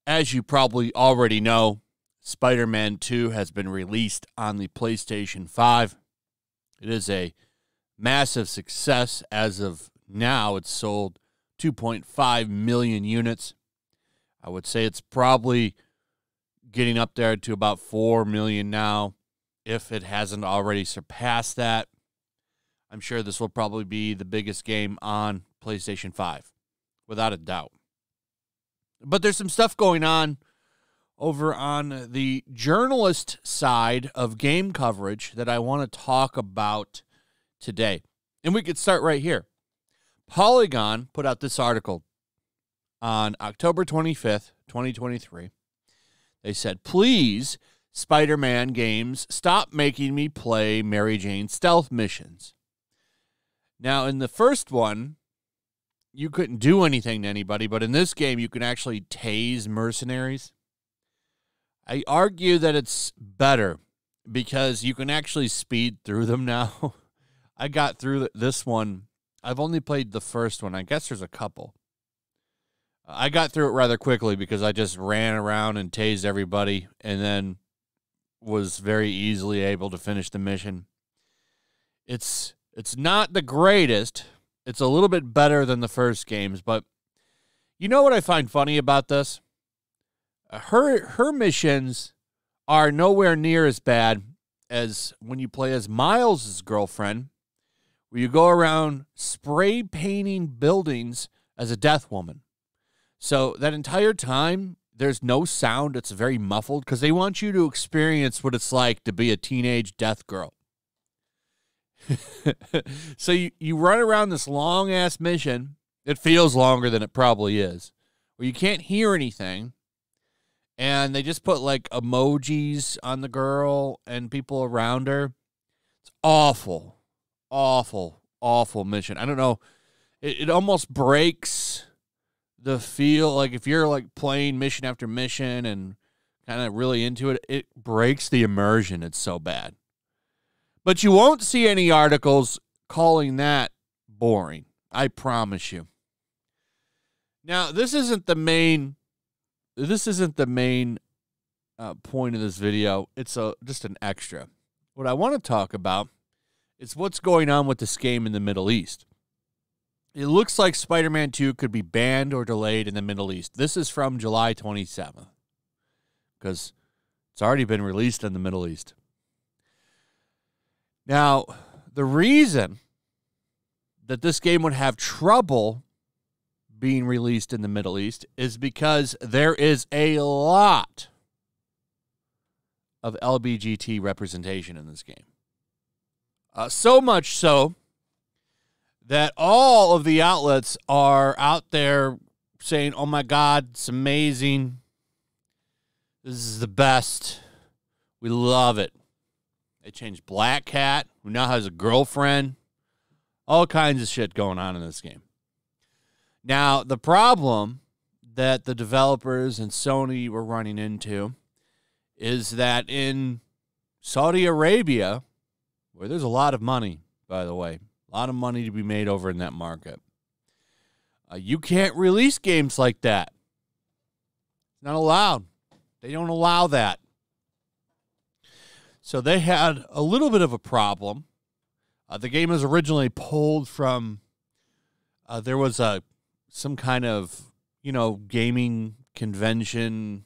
As you probably already know, Spider-Man 2 has been released on the PlayStation 5. It is a massive success. As of now, it's sold 2.5 million units. I would say it's probably getting up there to about 4 million now, if it hasn't already surpassed that. I'm sure this will probably be the biggest game on PlayStation 5, without a doubt. But there's some stuff going on over on the journalist side of game coverage that I want to talk about today. And we could start right here. Polygon put out this article on October 25th, 2023. They said, "Please, Spider-Man games, stop making me play Mary Jane stealth missions." Now, in the first one, you couldn't do anything to anybody, but in this game, you can actually tase mercenaries. I argue that it's better because you can actually speed through them now. I got through this one. I've only played the first one. I guess there's a couple. I got through it rather quickly because I just ran around and tased everybody and then was very easily able to finish the mission. It's not the greatest. It's a little bit better than the first games, but you know what I find funny about this? Her missions are nowhere near as bad as when you play as Miles' girlfriend, where you go around spray painting buildings as a death woman. So that entire time, there's no sound. It's very muffled because they want you to experience what it's like to be a teenage death girl. So you run around this long-ass mission. It feels longer than it probably is, where you can't hear anything. And they just put, like, emojis on the girl and people around her. It's awful, awful, awful mission. I don't know. It almost breaks the feel. Like, if you're, like, playing mission after mission and kind of really into it, it breaks the immersion. It's so bad. But you won't see any articles calling that boring. I promise you. Now, this isn't the main point of this video. It's just an extra. What I want to talk about is what's going on with this game in the Middle East. It looks like Spider-Man 2 could be banned or delayed in the Middle East. This is from July 27th because it's already been released in the Middle East. Now, the reason that this game would have trouble being released in the Middle East is because there is a lot of LBGT representation in this game. So much so that all of the outlets are out there saying, "Oh my God, it's amazing. This is the best. We love it." They changed Black Cat, who now has a girlfriend. All kinds of shit going on in this game. Now, the problem that the developers and Sony were running into is that in Saudi Arabia, where there's a lot of money, by the way, a lot of money to be made over in that market, you can't release games like that. It's not allowed. They don't allow that. So they had a little bit of a problem. The game was originally pulled from, there was some kind of, gaming convention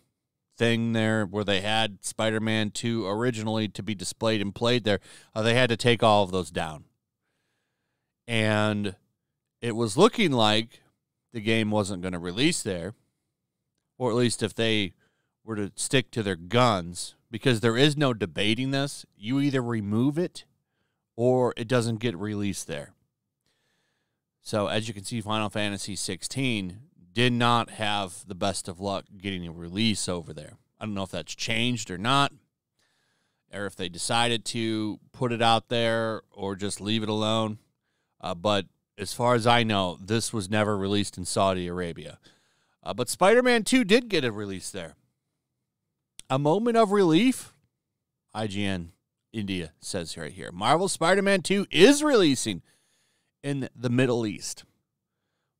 thing there where they had Spider-Man 2 originally to be displayed and played there. They had to take all of those down. And it was looking like the game wasn't going to release there, or at least if they were to stick to their guns, because there is no debating this. You either remove it or it doesn't get released there. So as you can see, Final Fantasy 16 did not have the best of luck getting a release over there. I don't know if that's changed or not, or if they decided to put it out there or just leave it alone. But as far as I know, this was never released in Saudi Arabia. But Spider-Man 2 did get a release there. A moment of relief, IGN India says right here. Marvel Spider-Man 2 is releasing in the Middle East.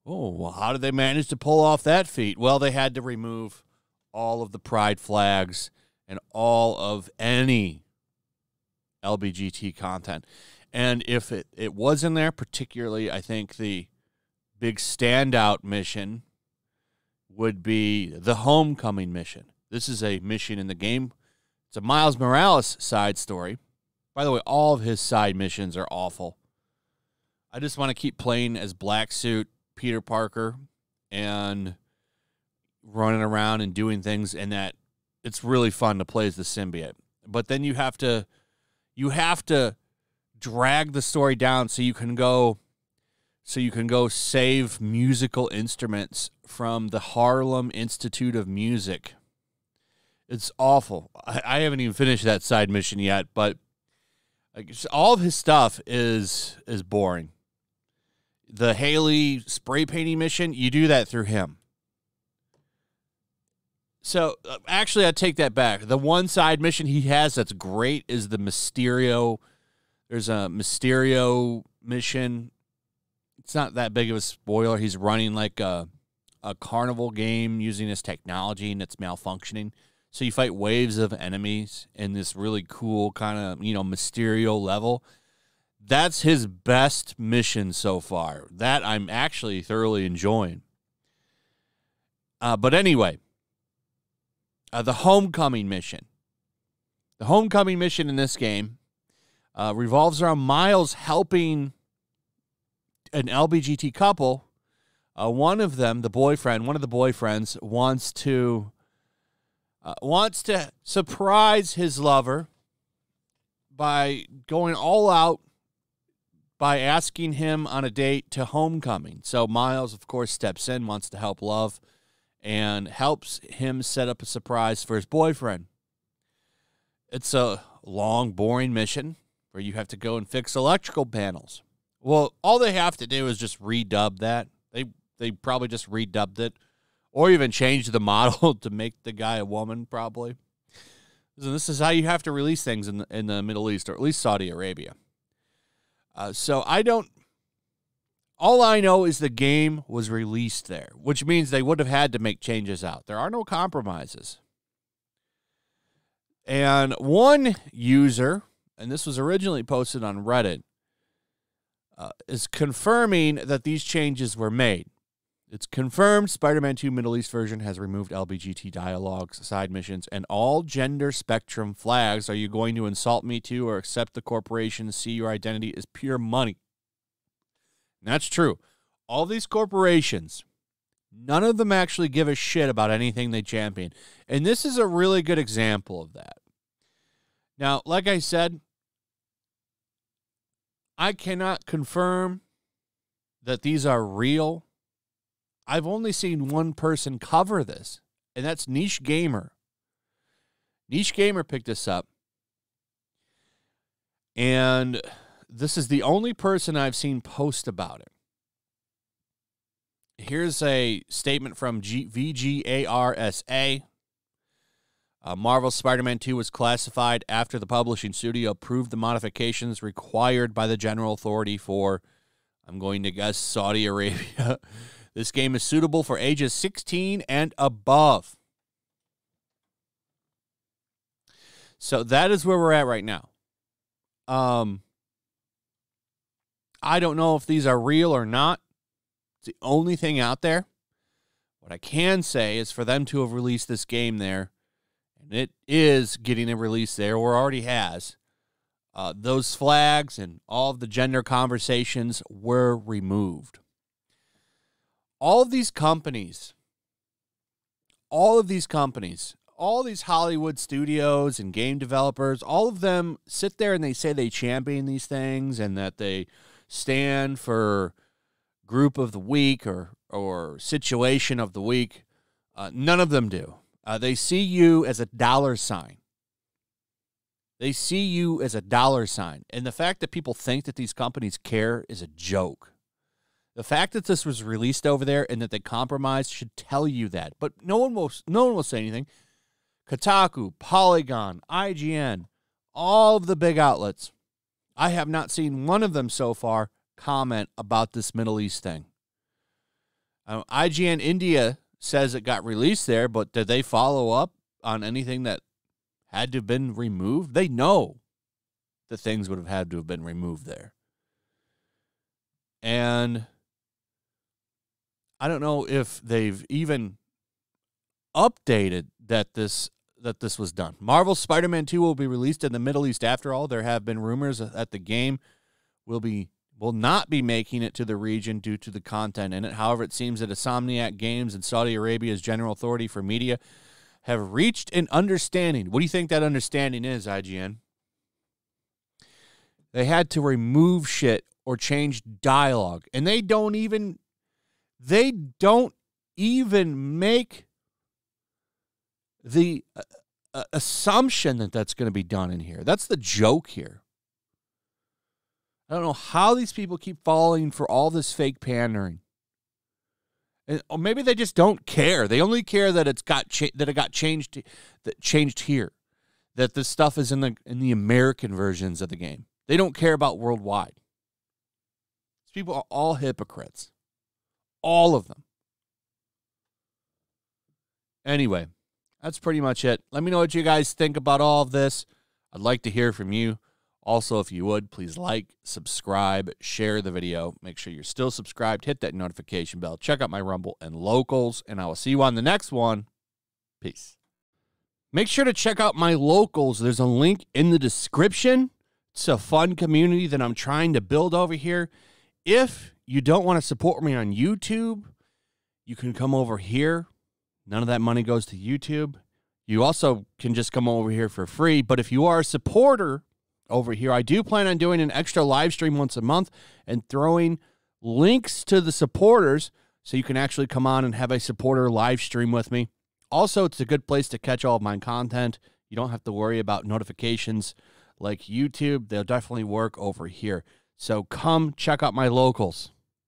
Oh, well, how did they manage to pull off that feat? Well, they had to remove all of the pride flags and all of any LBGT content. And if it was in there, particularly, I think the big standout mission would be the Homecoming mission. This is a mission in the game. It's a Miles Morales side story. By the way, all of his side missions are awful. I just want to keep playing as Black Suit Peter Parker and running around and doing things, and that it's really fun to play as the symbiote. But then you have to drag the story down so you can go save musical instruments from the Harlem Institute of Music. It's awful. I haven't even finished that side mission yet, but all of his stuff is boring. The Haley spray painting mission, you do that through him. So, actually, I take that back. The one side mission he has that's great is the Mysterio. There's a Mysterio mission. It's not that big of a spoiler. He's running like a carnival game using this technology, and it's malfunctioning. So you fight waves of enemies in this really cool kind of, Mysterio level. That's his best mission so far. That I'm actually thoroughly enjoying. But anyway, the Homecoming mission. The Homecoming mission in this game revolves around Miles helping an LBGT couple. One of the boyfriends wants to surprise his lover by going all out by asking him on a date to Homecoming. So Miles, of course, steps in, wants to help love, and helps him set up a surprise for his boyfriend. It's a long, boring mission where you have to go and fix electrical panels. Well, all they have to do is just redub that. They probably just redubbed it, or even changed the model to make the guy a woman, probably. So this is how you have to release things in the Middle East, or at least Saudi Arabia. All I know is the game was released there, which means they would have had to make changes out. There are no compromises. And one user, and this was originally posted on Reddit, is confirming that these changes were made. It's confirmed Spider-Man 2 Middle East version has removed LBGT dialogues, side missions, and all gender spectrum flags. Are you going to insult me too or accept the corporation, see your identity as pure money? And that's true. All these corporations, none of them actually give a shit about anything they champion. And this is a really good example of that. Now, like I said, I cannot confirm that these are real. I've only seen one person cover this, and that's Niche Gamer. Niche Gamer picked this up, and this is the only person I've seen post about it. Here's a statement from VGARSA. Marvel Spider-Man 2 was classified after the publishing studio approved the modifications required by the general authority for, I'm going to guess, Saudi Arabia. This game is suitable for ages 16 and above. So that is where we're at right now. I don't know if these are real or not. It's the only thing out there. What I can say is for them to have released this game there, and it is getting a release there, or already has, those flags and all of the gender conversations were removed. All of these companies, all these Hollywood studios and game developers, all of them sit there and they say they champion these things and that they stand for group of the week or situation of the week. None of them do. They see you as a dollar sign. They see you as a dollar sign. And the fact that people think that these companies care is a joke. The fact that this was released over there and that they compromised should tell you that. But no one will say anything. Kotaku, Polygon, IGN, all of the big outlets, I have not seen one of them so far comment about this Middle East thing. IGN India says it got released there, but did they follow up on anything that had to have been removed? They know that things would have had to have been removed there. And I don't know if they've even updated that this was done. Marvel's Spider-Man 2 will be released in the Middle East after all. There have been rumors that the game will not be making it to the region due to the content in it. However, it seems that Insomniac Games and Saudi Arabia's General Authority for Media have reached an understanding. What do you think that understanding is, IGN? They had to remove shit or change dialogue, and they don't even make the assumption that that's going to be done in here. That's the joke here. I don't know how these people keep falling for all this fake pandering. Or maybe they just don't care. They only care that it got changed here. That this stuff is in the American versions of the game. They don't care about worldwide. These people are all hypocrites. All of them. Anyway, that's pretty much it. Let me know what you guys think about all of this. I'd like to hear from you. Also, if you would, please like, subscribe, share the video. Make sure you're still subscribed. Hit that notification bell. Check out my Rumble and Locals, and I will see you on the next one. Peace. Make sure to check out my Locals. There's a link in the description. It's a fun community that I'm trying to build over here. If you don't want to support me on YouTube, you can come over here. None of that money goes to YouTube. You also can just come over here for free. But if you are a supporter over here, I do plan on doing an extra live stream once a month and throwing links to the supporters so you can actually come on and have a supporter live stream with me. Also, it's a good place to catch all of my content. You don't have to worry about notifications like YouTube. They'll definitely work over here. So come check out my Locals.